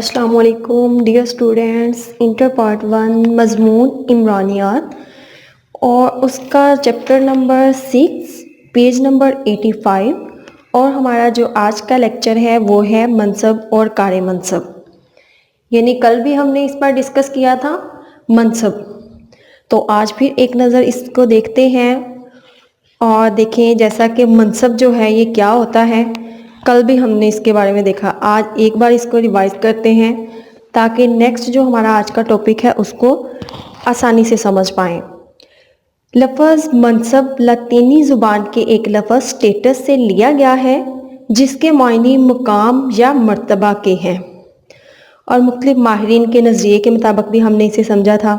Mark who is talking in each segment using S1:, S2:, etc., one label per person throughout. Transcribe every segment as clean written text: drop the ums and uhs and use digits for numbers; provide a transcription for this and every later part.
S1: السلام علیکم dear students, inter part 1 مضمون عمرانیات اور اس کا چیپٹر نمبر 6 پیج نمبر 85 اور ہمارا جو آج کا لیکچر ہے وہ ہے منصب اور کار منصب. یعنی کل بھی ہم نے اس پر ڈسکس کیا تھا منصب، تو آج پھر ایک نظر اس کو دیکھتے ہیں اور دیکھیں جیسا کہ منصب جو ہے یہ کیا ہوتا ہے. کل بھی ہم نے اس کے بارے میں دیکھا، آج ایک بار اس کو ریوائز کرتے ہیں تاکہ نیکسٹ جو ہمارا آج کا ٹاپک ہے اس کو آسانی سے سمجھ پائیں. لفظ منصب لاطینی زبان کے ایک لفظ سٹیٹس سے لیا گیا ہے جس کے معنی مقام یا مرتبہ کے ہیں، اور مختلف ماہرین کے نظریے کے مطابق بھی ہم نے اسے سمجھا تھا.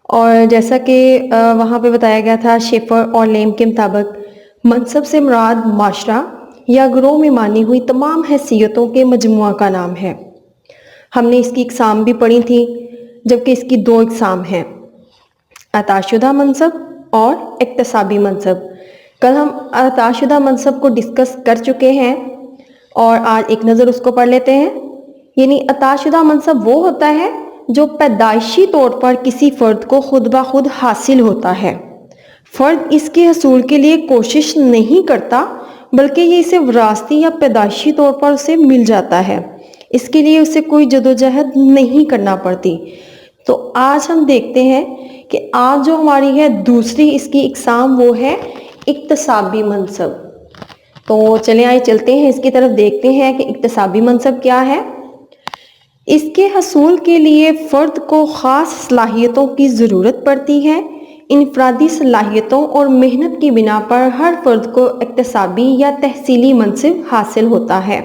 S1: اور جیسا کہ وہاں پہ بتایا گیا تھا شیفر اور لیم کے مطابق منصب سے مراد معاشرہ یا گروہ میں مانی ہوئی تمام حیثیتوں کے مجموعہ کا نام ہے. ہم نے اس کی اقسام بھی پڑھی تھی، جبکہ اس کی 2 اقسام ہیں، عطا شدہ منصب اور اکتسابی منصب. کل ہم عطا شدہ منصب کو ڈسکس کر چکے ہیں اور آج ایک نظر اس کو پڑھ لیتے ہیں. یعنی عطا شدہ منصب وہ ہوتا ہے جو پیدائشی طور پر کسی فرد کو خود بخود حاصل ہوتا ہے. فرد اس کے حصول کے لیے کوشش نہیں کرتا بلکہ یہ اسے وراثتی یا پیدائشی طور پر اسے مل جاتا ہے، اس کے لیے اسے کوئی جدوجہد نہیں کرنا پڑتی. تو آج ہم دیکھتے ہیں کہ آج جو ہماری ہے دوسری اس کی اقسام وہ ہے اکتسابی منصب. تو چلیں آئے چلتے ہیں اس کی طرف، دیکھتے ہیں کہ اکتسابی منصب کیا ہے. اس کے حصول کے لیے فرد کو خاص صلاحیتوں کی ضرورت پڑتی ہے. انفرادی صلاحیتوں اور محنت کی بنا پر ہر فرد کو اکتسابی یا تحصیلی منصب حاصل ہوتا ہے.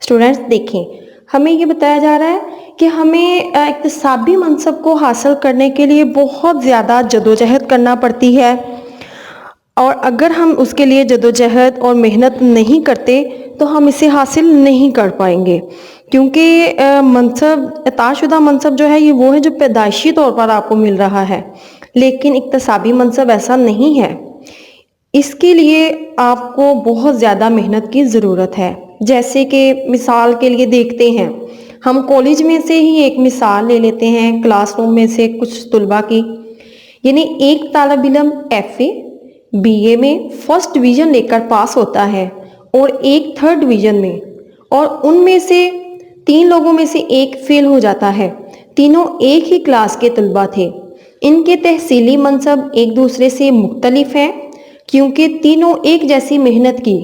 S1: اسٹوڈنٹس دیکھیں، ہمیں یہ بتایا جا رہا ہے کہ ہمیں اکتسابی منصب کو حاصل کرنے کے لیے بہت زیادہ جدوجہد کرنا پڑتی ہے، اور اگر ہم اس کے لیے جدوجہد اور محنت نہیں کرتے تو ہم اسے حاصل نہیں کر پائیں گے. کیونکہ منصب عطا شدہ منصب جو ہے یہ وہ ہے جو پیدائشی طور پر آپ کو مل رہا ہے، لیکن اکتسابی منصب ایسا نہیں ہے. اس کے لیے آپ کو بہت زیادہ محنت کی ضرورت ہے. جیسے کہ مثال کے لیے دیکھتے ہیں، ہم کالج میں سے ہی ایک مثال لے لیتے ہیں، کلاس روم میں سے کچھ طلباء کی. یعنی ایک طالب علم ایف اے بی اے میں فرسٹ ڈویژن لے کر پاس ہوتا ہے اور ایک 3rd ڈویژن میں، اور ان میں سے 3 لوگوں میں سے ایک فیل ہو جاتا ہے. تینوں ایک ہی کلاس کے طلباء تھے. ان کے تحصیلی منصب ایک دوسرے سے مختلف ہیں کیونکہ تینوں ایک جیسی محنت کی،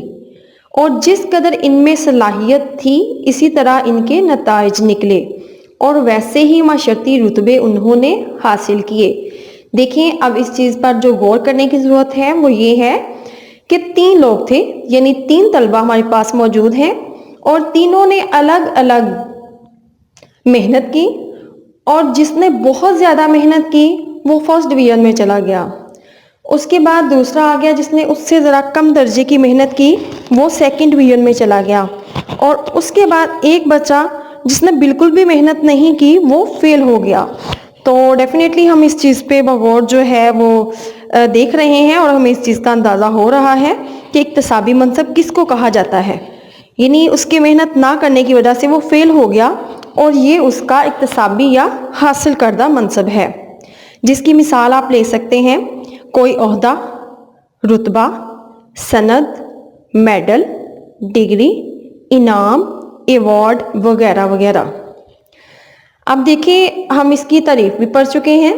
S1: اور جس قدر ان میں صلاحیت تھی اسی طرح ان کے نتائج نکلے اور ویسے ہی معاشرتی رتبے انہوں نے حاصل کیے. دیکھیں اب اس چیز پر جو غور کرنے کی ضرورت ہے وہ یہ ہے کہ 3 لوگ تھے، یعنی 3 طلبہ ہمارے پاس موجود ہیں اور تینوں نے الگ الگ محنت کی، اور جس نے بہت زیادہ محنت کی وہ فرسٹ ڈویژن میں چلا گیا. اس کے بعد دوسرا آ گیا جس نے اس سے ذرا کم درجے کی محنت کی، وہ 2nd ڈویژن میں چلا گیا، اور اس کے بعد ایک بچہ جس نے بالکل بھی محنت نہیں کی وہ فیل ہو گیا. تو ڈیفینیٹلی ہم اس چیز پہ بغور جو ہے وہ دیکھ رہے ہیں اور ہمیں اس چیز کا اندازہ ہو رہا ہے کہ اکتسابی منصب کس کو کہا جاتا ہے. یعنی اس کی محنت نہ کرنے کی وجہ سے وہ فیل ہو گیا اور یہ اس کا اکتسابی یا حاصل کردہ منصب ہے. جس کی مثال آپ لے سکتے ہیں کوئی عہدہ، رتبہ، سند، میڈل، ڈگری، انعام، ایوارڈ وغیرہ وغیرہ. اب دیکھیں ہم اس کی تعریف بھی پڑھ چکے ہیں،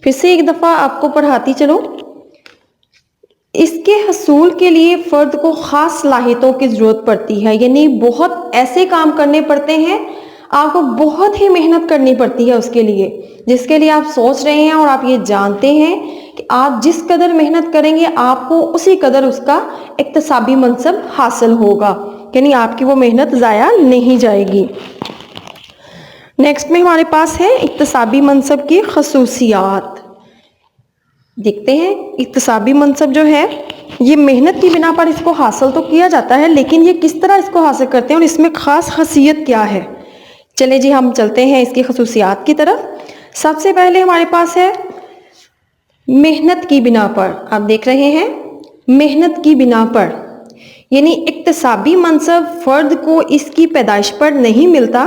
S1: پھر سے ایک دفعہ آپ کو پڑھاتی چلو. اس کے حصول کے لیے فرد کو خاص صلاحیتوں کی ضرورت پڑتی ہے. یعنی بہت ایسے کام کرنے پڑتے ہیں، آپ کو بہت ہی محنت کرنی پڑتی ہے اس کے لیے، جس کے لیے آپ سوچ رہے ہیں اور آپ یہ جانتے ہیں کہ آپ جس قدر محنت کریں گے آپ کو اسی قدر اس کا اکتسابی منصب حاصل ہوگا. یعنی آپ کی وہ محنت ضائع نہیں جائے گی. نیکسٹ میں ہمارے پاس ہے اکتسابی منصب کی خصوصیات. دیکھتے ہیں اکتسابی منصب جو ہے یہ محنت کی بنا پر اس کو حاصل تو کیا جاتا ہے، لیکن یہ کس طرح اس کو حاصل کرتے ہیں اور اس میں خاص خاصیت کیا ہے. چلیں جی ہم چلتے ہیں اس کی خصوصیات کی طرف. سب سے پہلے ہمارے پاس ہے محنت کی بنا پر. آپ دیکھ رہے ہیں محنت کی بنا پر، یعنی اکتسابی منصب فرد کو اس کی پیدائش پر نہیں ملتا